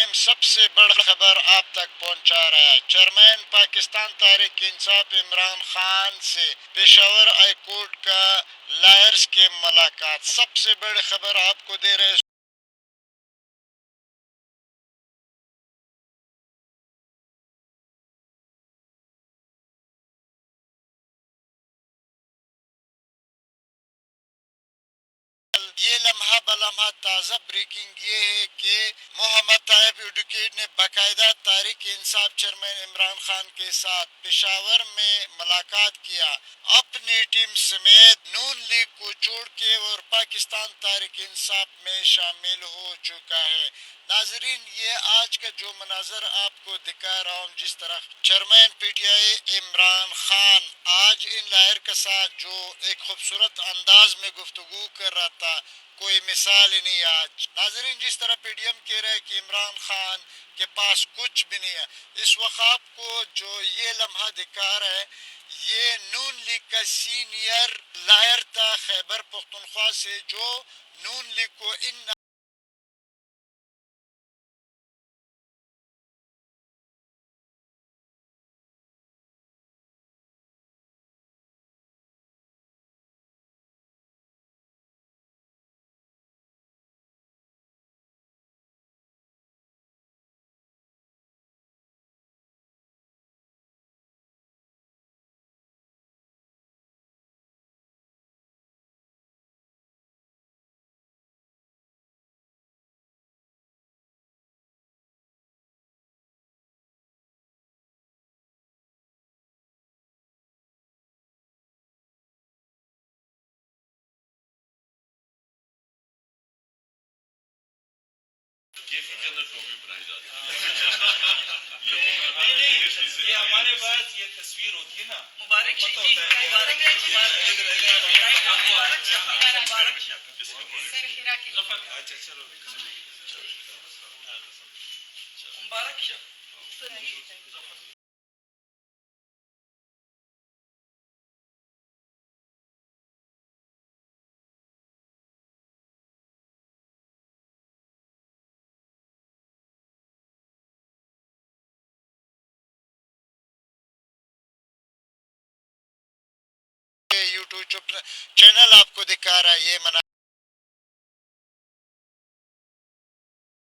Time सबसे बड़ा खबर आप तक पहुंचा रहा है। चेयरमैन पाकिस्तान तहरीक इंसाफ इमरान खान से पेशावर हाई कोर्ट का लायर्स के मुलाकात। सबसे बड़ी खबर आपको दे रहे हैं। ये लम्हा बलम्हा ताज़ा ब्रेकिंग ये है कि मोहम्मद ताइब एडवोकेट ने बाकायदा तारिक इंसाफ चेयरमैन इमरान खान के साथ पेशावर में मुलाकात किया। अपनी टीम समेत नून लीग को छोड़ के और पाकिस्तान तारिक इंसाफ में शामिल हो चुका है। नाजरीन, ये आज का जो मनाजर आपको दिखा रहा हूँ, जिस तरह चेयरमैन पीटीआई इमरान खान आज इन लायर के साथ जो एक खूबसूरत अंदाज में गुफ्तगू कर रहा था, कोई मिसाल ही नहीं। आज नाजरीन, जिस तरह पीडीएम कह रहा है कि इमरान खान के पास कुछ भी नहीं है, इस वक्त आपको जो ये लम्हा दिखा रहा है, ये नून लीग का सीनियर लायर था खैबर पख्तूनख्वा से, जो नून लीग को इन केक के अंदर टोपी बनाई जाती है। नहीं नहीं, ये हमारे पास ये तस्वीर होती है ना, मुबारक पता होता है। मुबारक अच्छा चलो, मुबारक। यूट्यूब चैनल आपको दिखा रहा है। ये मना